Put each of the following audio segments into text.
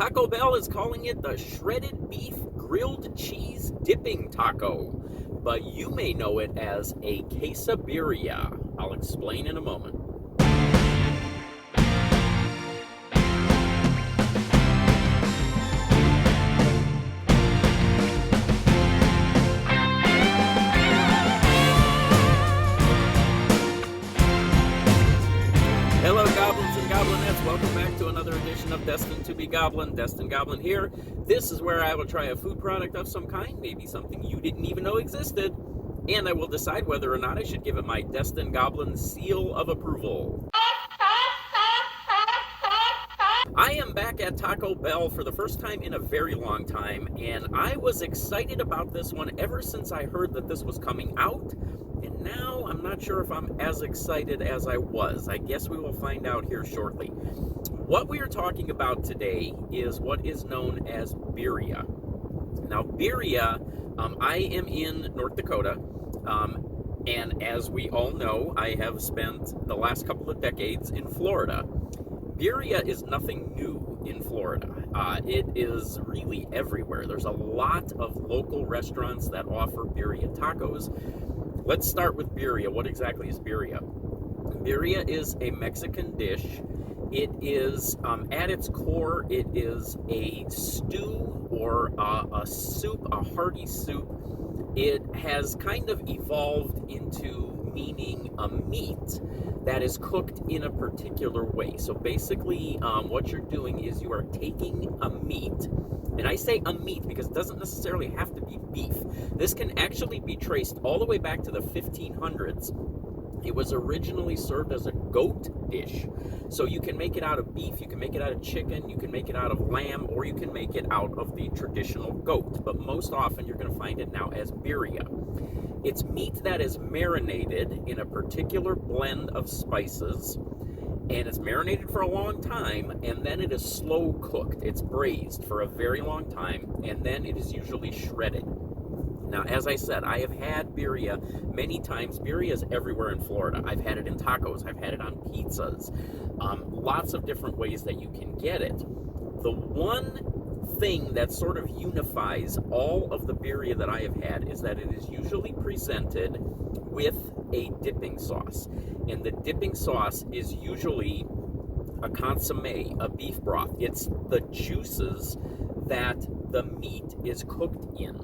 Taco Bell is calling it the shredded beef grilled cheese dipping taco, but you may know it as a quesabirria. I'll explain in a moment. Hello, goblins and goblinettes. Welcome back to another edition of Destined to be Goblin. Destined Goblin here. This is where I will try a food product of some kind, maybe something you didn't even know existed, and I will decide whether or not I should give it my Destined Goblin seal of approval. I am back at Taco Bell for the first time in a very long time, and I was excited about this one ever since I heard that this was coming out. And now I'm not sure if I'm as excited as I was. I guess we will find out here shortly. What we are talking about today is what is known as birria. Now, birria, I am in North Dakota, and as we all know, I have spent the last couple of decades in Florida. Birria is nothing new in Florida. It is really everywhere. There's a lot of local restaurants that offer birria tacos. Let's start with birria. What exactly is birria? Birria is a Mexican dish. It is, at its core, it is a stew or a soup, a hearty soup. It has kind of evolved into meaning a meat that is cooked in a particular way. So basically, what you're doing is you are taking a meat, and I say a meat because it doesn't necessarily have to be beef. This can actually be traced all the way back to the 1500s. It was originally served as a goat dish. So you can make it out of beef, you can make it out of chicken, you can make it out of lamb, or you can make it out of the traditional goat. But most often you're going to find it now as birria. It's meat that is marinated in a particular blend of spices, and it's marinated for a long time, and then it is slow cooked. It's braised for a very long time, and then it is usually shredded. Now, as I said, I have had birria many times. Birria is everywhere in Florida. I've had it in tacos. I've had it on pizzas. Lots of different ways that you can get it. The one thing that sort of unifies all of the birria that I have had is that it is usually presented with a dipping sauce. And the dipping sauce is usually a consommé, a beef broth. It's the juices that the meat is cooked in.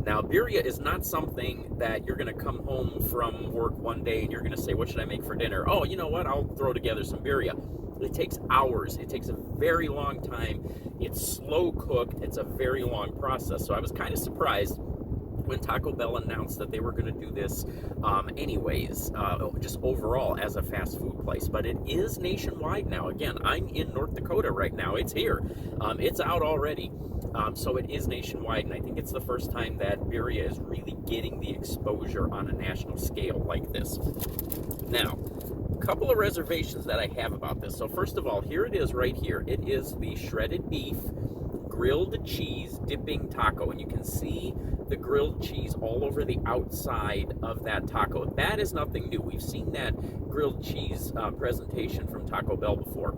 Now, birria is not something that you're going to come home from work one day and you're going to say, what should I make for dinner? Oh, you know what? I'll throw together some birria. It takes hours. It takes a very long time. It's slow cooked. It's a very long process. So I was kind of surprised when Taco Bell announced that they were going to do this just overall as a fast food place. But it is nationwide now. Again, I'm in North Dakota right now. It's here. It's out already. So it is nationwide, and I think it's the first time that birria is really getting the exposure on a national scale like this. Now, a couple of reservations that I have about this. So first of all, here it is right here. It is the shredded beef grilled cheese dipping taco, and you can see the grilled cheese all over the outside of that taco. That is nothing new. We've seen that grilled cheese presentation from Taco Bell before.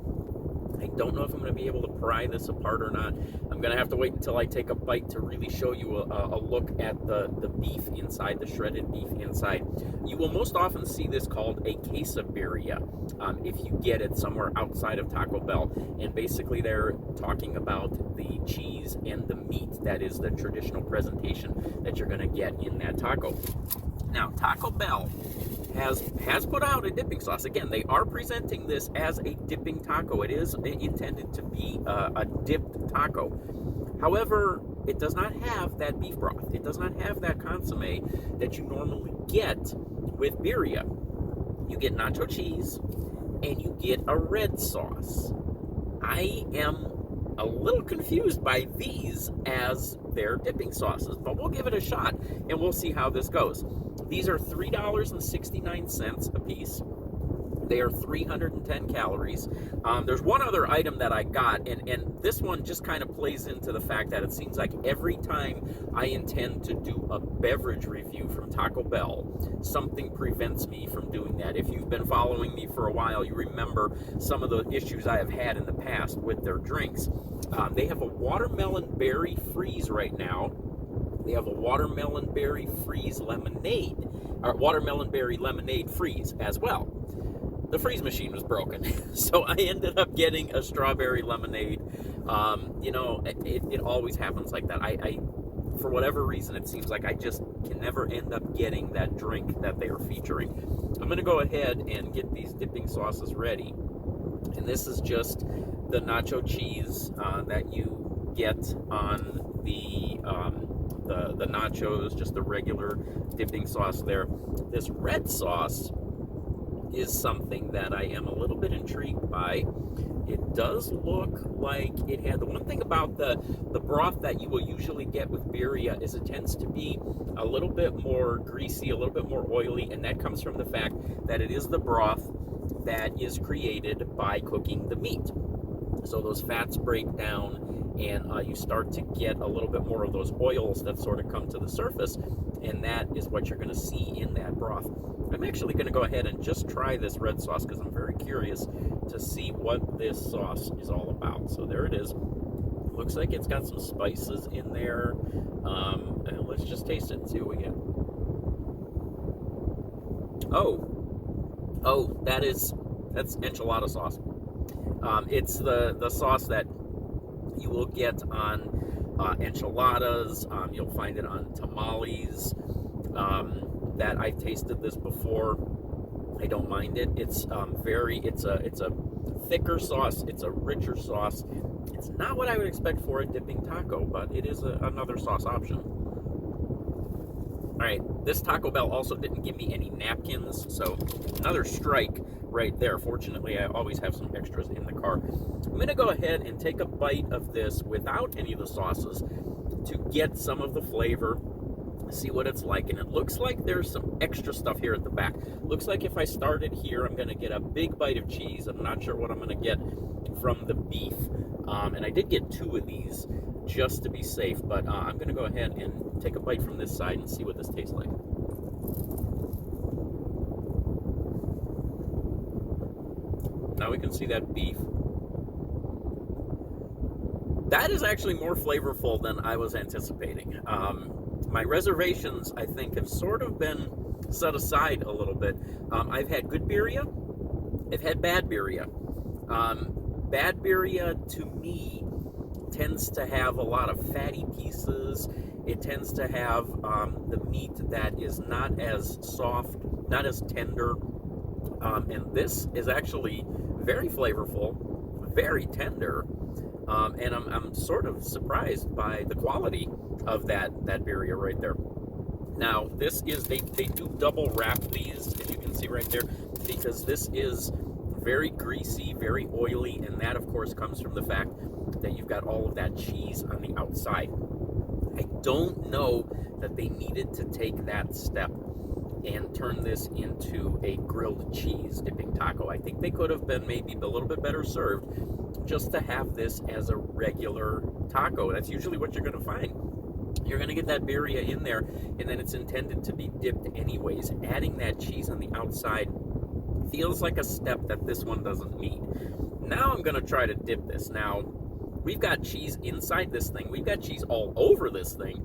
I don't know if I'm going to be able to pry this apart or not. I'm going to have to wait until I take a bite to really show you a look at the beef inside, the shredded beef inside. You will most often see this called a quesabirria if you get it somewhere outside of Taco Bell. And basically they're talking about the cheese and the meat that is the traditional presentation that you're going to get in that taco. Now, Taco Bell has put out a dipping sauce. Again, they are presenting this as a dipping taco. It is intended to be a dipped taco. However, it does not have that beef broth. It does not have that consommé that you normally get with birria. You get nacho cheese, and you get a red sauce. I am a little confused by these as their dipping sauces, but we'll give it a shot, and we'll see how this goes. These are $3.69 a piece. They are 310 calories. There's one other item that I got, and this one just kind of plays into the fact that it seems like every time I intend to do a beverage review from Taco Bell, something prevents me from doing that. If you've been following me for a while, you remember some of the issues I have had in the past with their drinks. They have a watermelon berry freeze right now. They have a watermelon berry freeze lemonade, or watermelon berry lemonade freeze as well. The freeze machine was broken, so I ended up getting a strawberry lemonade. You know, it always happens like that. I for whatever reason, it seems like I just can never end up getting that drink that they are featuring. I'm going to go ahead and get these dipping sauces ready. And this is just the nacho cheese that you get on the nachos, just the regular dipping sauce there. This red sauce is something that I am a little bit intrigued by. It does look like it had, the one thing about the broth that you will usually get with birria is it tends to be a little bit more greasy, a little bit more oily, and that comes from the fact that it is the broth that is created by cooking the meat. So those fats break down, and you start to get a little bit more of those oils that sort of come to the surface, and that is what you're going to see in that broth. I'm actually going to go ahead and just try this red sauce because I'm very curious to see what this sauce is all about. So there it is. Looks like it's got some spices in there. And let's just taste it and see what we get. Oh, that's enchilada sauce. It's the sauce that you will get on enchiladas. You'll find it on tamales. That I've tasted this before. I don't mind it. It's it's a thicker sauce. It's a richer sauce. It's not what I would expect for a dipping taco, but it is another sauce option. All right, this Taco Bell also didn't give me any napkins, so another strike right there. Fortunately, I always have some extras in the car. I'm gonna go ahead and take a bite of this without any of the sauces to get some of the flavor, see what it's like. And it looks like there's some extra stuff here at the back. Looks like if I started here, I'm gonna get a big bite of cheese. I'm not sure what I'm gonna get from the beef. And I did get 2 of these just to be safe, but I'm gonna go ahead and take a bite from this side and see what this tastes like. Now we can see that beef. That is actually more flavorful than I was anticipating. My reservations, I think, have sort of been set aside a little bit. I've had good birria. I've had bad birria. Bad birria, to me, tends to have a lot of fatty pieces. It tends to have the meat that is not as soft, not as tender. And this is actually very flavorful, very tender. And I'm sort of surprised by the quality of that birria right there. Now, this is, they do double wrap these, as you can see right there, because this is very greasy, very oily, and that, of course, comes from the fact that you've got all of that cheese on the outside. I don't know that they needed to take that step and turn this into a grilled cheese dipping taco. I think they could have been maybe a little bit better served just to have this as a regular taco. That's usually what you're going to find. You're going to get that birria in there, and then it's intended to be dipped anyways. Adding that cheese on the outside feels like a step that this one doesn't meet. Now I'm going to try to dip this. Now, we've got cheese inside this thing. We've got cheese all over this thing.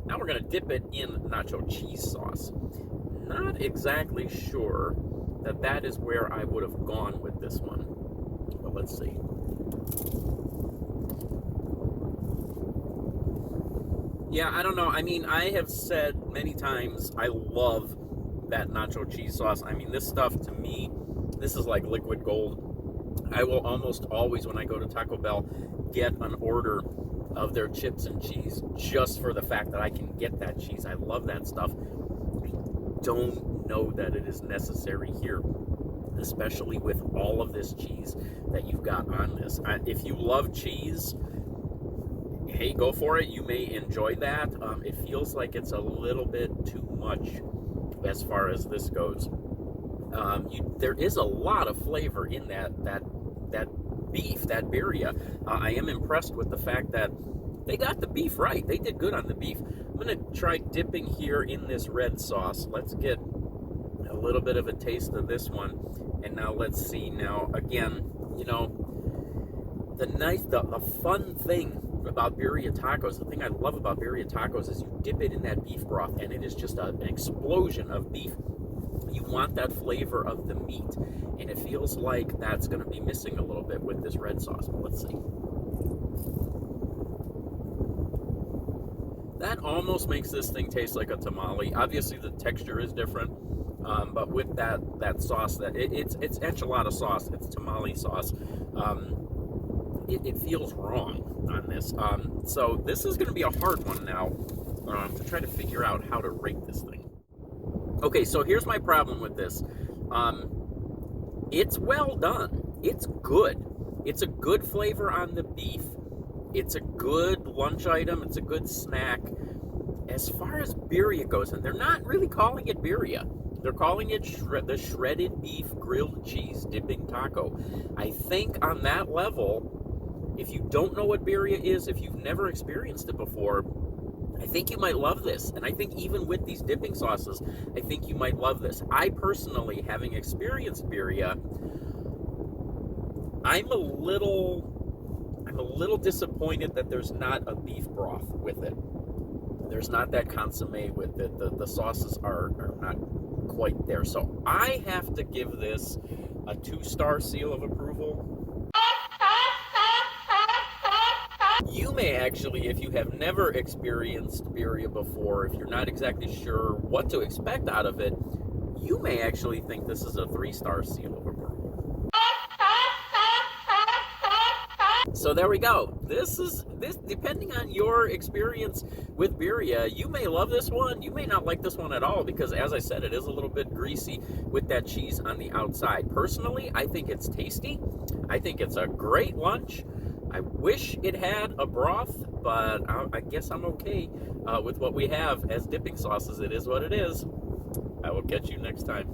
Now we're going to dip it in nacho cheese sauce. Not exactly sure that is where I would have gone with this one. But let's see. Yeah, I don't know. I mean, I have said many times I love that nacho cheese sauce. I mean, this stuff, to me, this is like liquid gold. I will almost always, when I go to Taco Bell, get an order of their chips and cheese just for the fact that I can get that cheese. I love that stuff. I don't know that it is necessary here, especially with all of this cheese that you've got on this. If you love cheese, hey, go for it. You may enjoy that. It feels like it's a little bit too much as far as this goes. There is a lot of flavor in that beef, that birria. I am impressed with the fact that they got the beef right. They did good on the beef. I'm going to try dipping here in this red sauce. Let's get a little bit of a taste of this one. And now let's see. Now, again, you know, the fun thing about birria tacos, the thing I love about birria tacos is you dip it in that beef broth and it is just an explosion of beef. You want that flavor of the meat, and it feels like that's going to be missing a little bit with this red sauce. But let's see. That almost makes this thing taste like a tamale. Obviously, the texture is different, but with that sauce, it's enchilada sauce, it's tamale sauce. It feels wrong on this. So this is going to be a hard one now to try to figure out how to rate this thing. Okay, so here's my problem with this. It's well done. It's good. It's a good flavor on the beef. It's a good lunch item. It's a good snack. As far as birria goes, and they're not really calling it birria. They're calling it the shredded beef grilled cheese dipping taco. I think on that level, if you don't know what birria is, if you've never experienced it before, I think you might love this. And I think even with these dipping sauces, I think you might love this. I personally, having experienced birria, I'm a little disappointed that there's not a beef broth with it. There's not that consommé with it. The sauces are not quite there. So I have to give this a 2-star seal of approval. You may actually, if you have never experienced birria before, if you're not exactly sure what to expect out of it, you may actually think this is a 3-star seal of approval. So there we go. This depending on your experience with birria, you may love this one, you may not like this one at all, because as I said, it is a little bit greasy with that cheese on the outside. Personally, I think it's tasty. I think it's a great lunch. I wish it had a broth, but I guess I'm okay with what we have as dipping sauces. It is what it is. I will catch you next time.